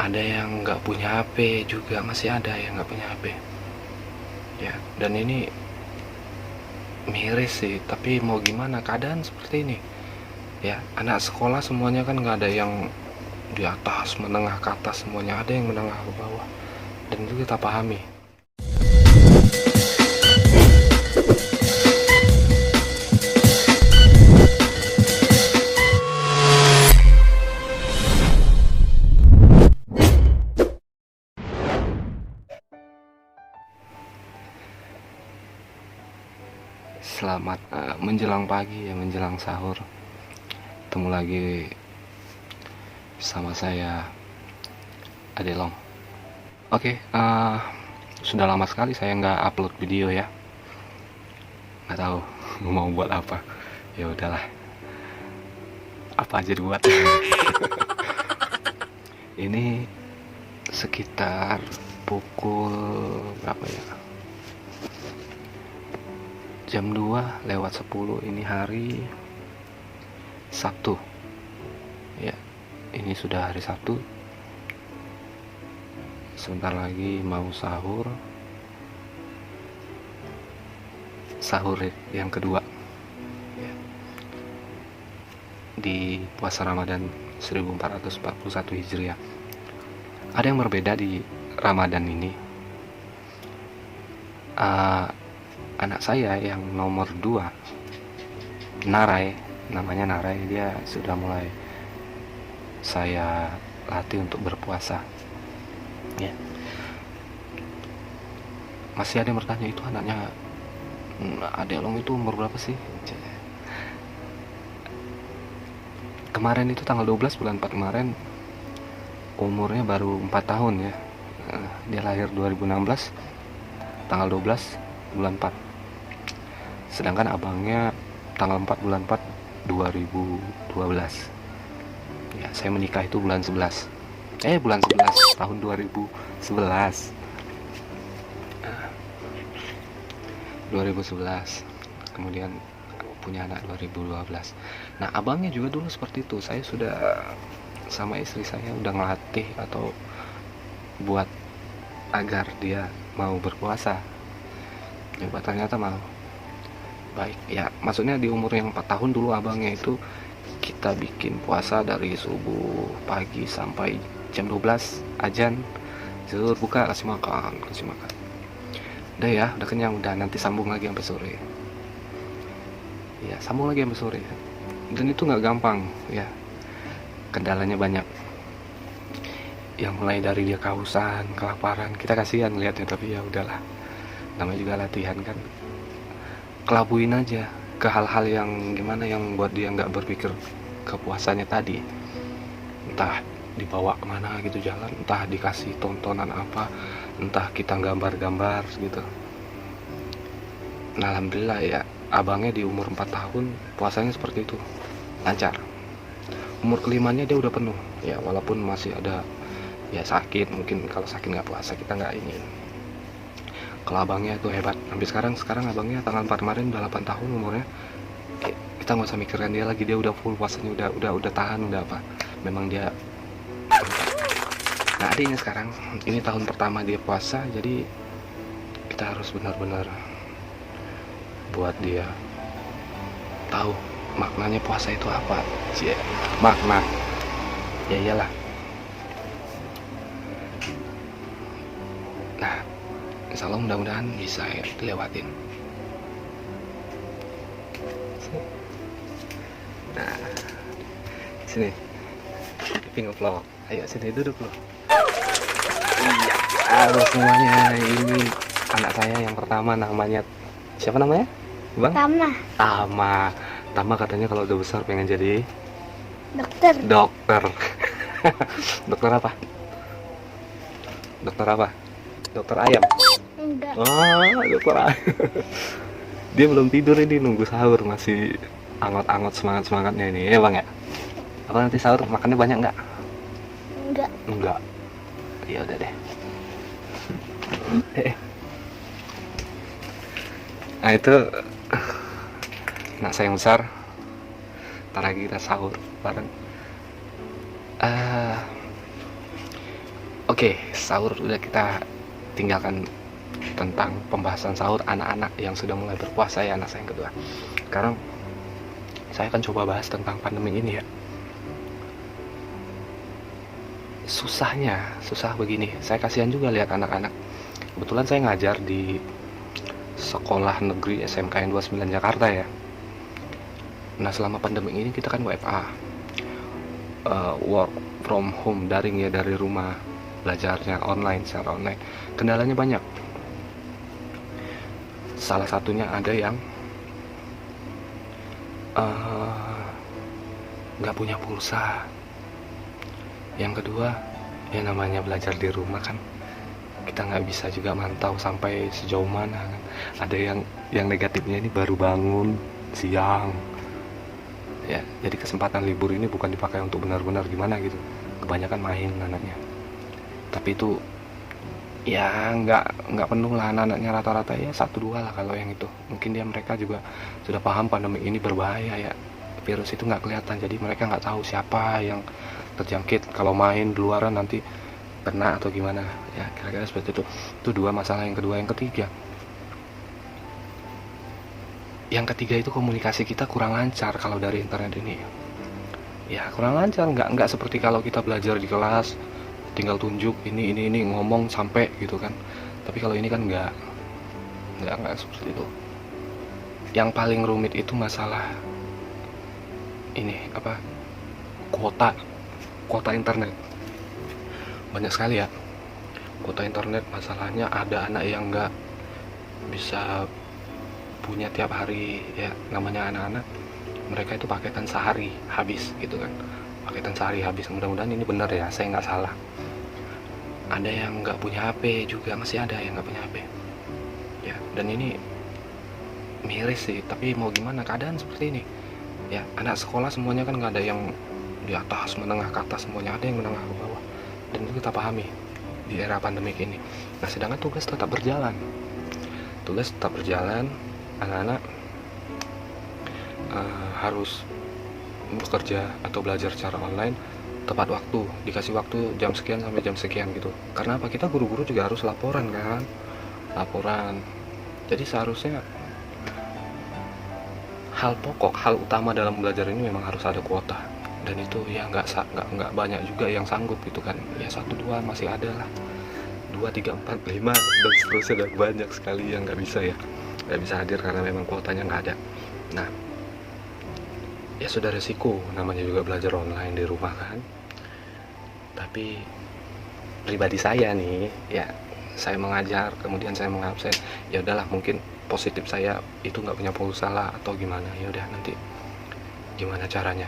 ada yang nggak punya HP juga, masih ada yang nggak punya HP ya. Dan ini miris sih, tapi mau gimana, keadaan seperti ini ya. Anak sekolah semuanya kan nggak ada yang di atas, menengah ke atas, semuanya ada yang menengah ke bawah, dan itu kita pahami. Selamat menjelang pagi ya, menjelang sahur. Ketemu lagi sama saya, Adelong. Oke, sudah lama sekali saya nggak upload video ya. Nggak tahu mau buat apa. Ya udahlah, apa aja dibuat. Ini sekitar pukul berapa ya? Jam 2 lewat 10. Ini hari Sabtu ya, ini sudah hari Sabtu. Sebentar lagi mau sahur yang kedua ya, di puasa Ramadan 1441 Hijriah. Ada yang berbeda di Ramadan ini. Anak saya yang nomor 2, Narai, namanya Narai, dia sudah mulai saya latih untuk berpuasa ya. Masih ada yang bertanya, itu anaknya Adelong itu umur berapa sih? Kemarin itu tanggal 12 bulan 4 kemarin, umurnya baru 4 tahun ya. Dia lahir 2016 tanggal 12 bulan 4. Sedangkan abangnya tanggal 4 bulan 4 2012 ya. Saya menikah itu bulan 11 tahun 2011. Kemudian punya anak 2012. Nah, abangnya juga dulu seperti itu. Saya sudah sama istri saya udah ngelatih atau buat agar dia mau berpuasa. Coba ternyata mau. Baik ya, maksudnya di umur yang 4 tahun dulu abangnya itu kita bikin puasa dari subuh pagi sampai jam 12 azan, zuhur buka, kasih makan. Udah ya, udah kenyang, udah, nanti sambung lagi sampai sore. Ya, sambung lagi sampai sore. Dan itu nggak gampang ya, kendalanya banyak. Yang mulai dari dia kehausan, kelaparan, kita kasihan lihatnya, tapi ya udahlah. Namanya juga latihan kan. Kelabuin aja ke hal-hal yang gimana, yang buat dia nggak berpikir ke puasanya tadi. Entah dibawa kemana gitu jalan, entah dikasih tontonan apa, entah kita gambar-gambar gitu. Nah, alhamdulillah ya, abangnya di umur 4 tahun puasanya seperti itu, lancar. Umur kelimanya dia udah penuh ya, walaupun masih ada ya sakit, mungkin kalau sakit nggak puasa kita nggak ini. Kalau abangnya itu hebat, sampai sekarang abangnya tanggal 4 kemarin udah 8 tahun umurnya. Kita nggak usah mikirkan dia lagi, dia udah full puasanya, udah tahan, udah apa, memang dia. Nah, adiknya sekarang ini tahun pertama dia puasa, jadi kita harus benar-benar buat dia tahu maknanya puasa itu apa sih, makna ya iyalah. Nah, insya Allah mudah-mudahan bisa ya dilewatin. Nah, sini Pink Vlog, ayo sini duduk loh. Iya, halo semuanya, ini anak saya yang pertama, namanya siapa namanya, Bang? Tama katanya kalau udah besar pengen jadi dokter. Dokter apa? Dokter ayam? Enggak. Dokter ayam. Dia belum tidur ini, nunggu sahur, masih angot-angot semangatnya ini ya Bang ya. Apa nanti sahur makannya banyak nggak? Enggak. Ya udah deh. Nah, itu anak saya yang besar. Ntar lagi kita sahur bareng. Oke, sahur udah kita tinggalkan tentang pembahasan sahur anak-anak yang sudah mulai berpuasa ya, anak saya yang kedua. Sekarang saya akan coba bahas tentang pandemi ini ya. Susah begini. Saya kasihan juga lihat anak-anak. Kebetulan saya ngajar di sekolah negeri SMKN 29 Jakarta ya. Nah, selama pandemi ini kita kan WFA, work from home, daring ya, dari rumah, belajarnya online, secara online. Kendalanya banyak. Salah satunya ada yang nggak punya pulsa. Yang kedua, ya namanya belajar di rumah kan, kita nggak bisa juga mantau sampai sejauh mana kan. Ada yang negatifnya ini baru bangun siang ya, jadi kesempatan libur ini bukan dipakai untuk benar-benar gimana gitu, kebanyakan main anaknya. Tapi itu ya nggak penuh lah anak-anaknya, rata-rata ya 1-2 lah kalau yang itu. Mungkin mereka juga sudah paham pandemi ini berbahaya ya, virus itu nggak kelihatan, jadi mereka nggak tahu siapa yang terjangkit kalau main di luaran nanti kena atau gimana ya, kira-kira seperti itu. Itu 2 masalah. Yang kedua, yang ketiga itu komunikasi kita kurang lancar kalau dari internet ini ya, kurang lancar. Nggak seperti kalau kita belajar di kelas tinggal tunjuk ini ngomong sampai gitu kan. Tapi kalau ini kan nggak seperti itu. Yang paling rumit itu masalah ini apa, kuota internet. Banyak sekali ya kuota internet. Masalahnya ada anak yang nggak bisa punya tiap hari ya, namanya anak-anak, mereka itu paketan sehari habis gitu kan, paketan sehari habis. Mudah-mudahan ini benar ya, saya nggak salah. Ada yang nggak punya HP juga, masih ada yang nggak punya HP ya. Dan ini miris sih, tapi mau gimana, keadaan seperti ini ya. Anak sekolah semuanya kan nggak ada yang di atas, menengah ke atas, semuanya ada yang menengah ke bawah, dan itu kita pahami di era pandemik ini. Nah, sedangkan tugas tetap berjalan, anak-anak harus bekerja atau belajar secara online tepat waktu, dikasih waktu jam sekian sampai jam sekian gitu. Karena apa, kita guru-guru juga harus laporan kan, jadi seharusnya hal pokok, hal utama dalam belajar ini memang harus ada kuota. Dan itu ya nggak banyak juga yang sanggup gitu kan ya, 1-2 masih ada lah, 2, 3, 4, 5 dan seterusnya. Dan banyak sekali yang nggak bisa hadir karena memang kuotanya nggak ada. Nah ya, sudah resiko, namanya juga belajar online di rumah kan. Tapi pribadi saya nih ya, saya mengajar kemudian saya mengabsen, ya udahlah, mungkin positif saya itu nggak punya pulsa lah atau gimana, ya udah nanti gimana caranya.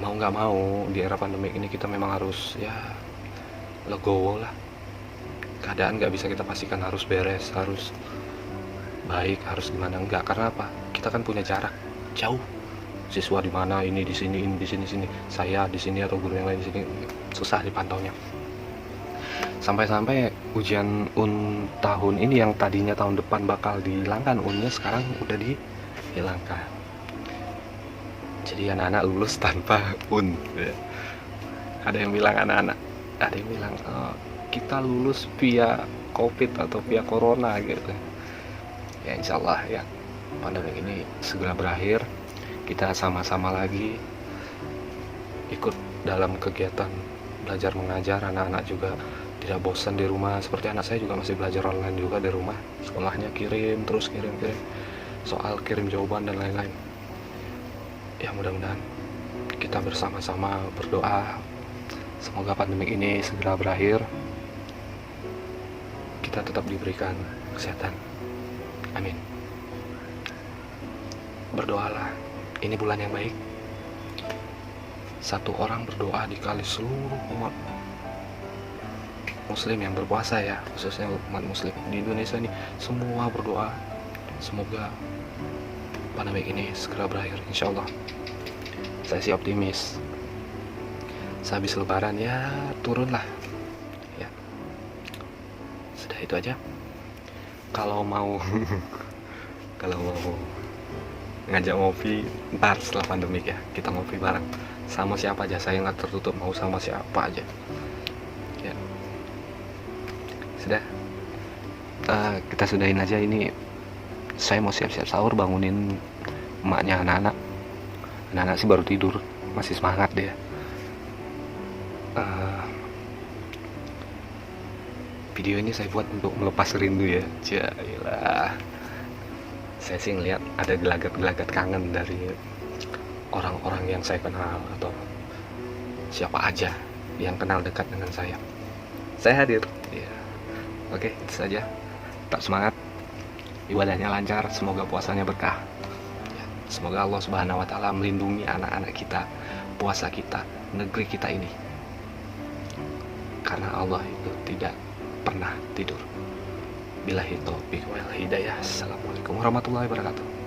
Mau nggak mau di era pandemi ini kita memang harus ya legowo lah. Keadaan nggak bisa kita pastikan harus beres, harus baik, harus gimana, enggak. Karena apa, kita kan punya jarak jauh, siswa di mana, ini di sini, saya di sini atau guru yang lain di sini, susah dipantaunya. Sampai-sampai ujian tahun ini yang tadinya tahun depan bakal dihilangkan unnya, sekarang udah dihilangkan. Jadi anak-anak lulus tanpa ya. Ada yang bilang kita lulus via COVID atau via corona gitu. Ya insyaallah ya, pandemi ini segera berakhir, kita sama-sama lagi ikut dalam kegiatan belajar mengajar. Anak-anak juga tidak bosan di rumah, seperti anak saya juga masih belajar online juga di rumah, sekolahnya kirim soal, kirim jawaban dan lain-lain. Ya mudah-mudahan kita bersama-sama berdoa semoga pandemi ini segera berakhir, kita tetap diberikan kesehatan, amin. Berdoalah, ini bulan yang baik. Satu orang berdoa dikali seluruh umat muslim yang berpuasa ya, khususnya umat muslim di Indonesia ini, semua berdoa semoga pandemi ini segera berakhir, insyaallah. Saya sih optimis. Sehabis lebaran ya turun lah ya. Sudah itu aja. Kalau mau ngajak ngopi ntar setelah pandemik ya, kita ngopi bareng sama siapa aja, saya nggak tertutup mau sama siapa aja ya. Sudah, kita sudahin aja ini. Saya mau siap-siap sahur, bangunin emaknya anak-anak. Anak-anak sih baru tidur, masih semangat dia. Eh, Video ini saya buat untuk melepas rindu ya. Jailah. Saya sih ngeliat ada gelagat-gelagat kangen dari orang-orang yang saya kenal atau siapa aja yang kenal dekat dengan saya. Saya hadir. Ya. Oke, itu saja. Tetap semangat. Ibadahnya lancar, semoga puasanya berkah. Ya, semoga Allah Subhanahu wa taala melindungi anak-anak kita, puasa kita, negeri kita ini. Karena Allah itu tidak pernah tidur. Billahi taufiq wal hidayah. Assalamualaikum warahmatullahi wabarakatuh.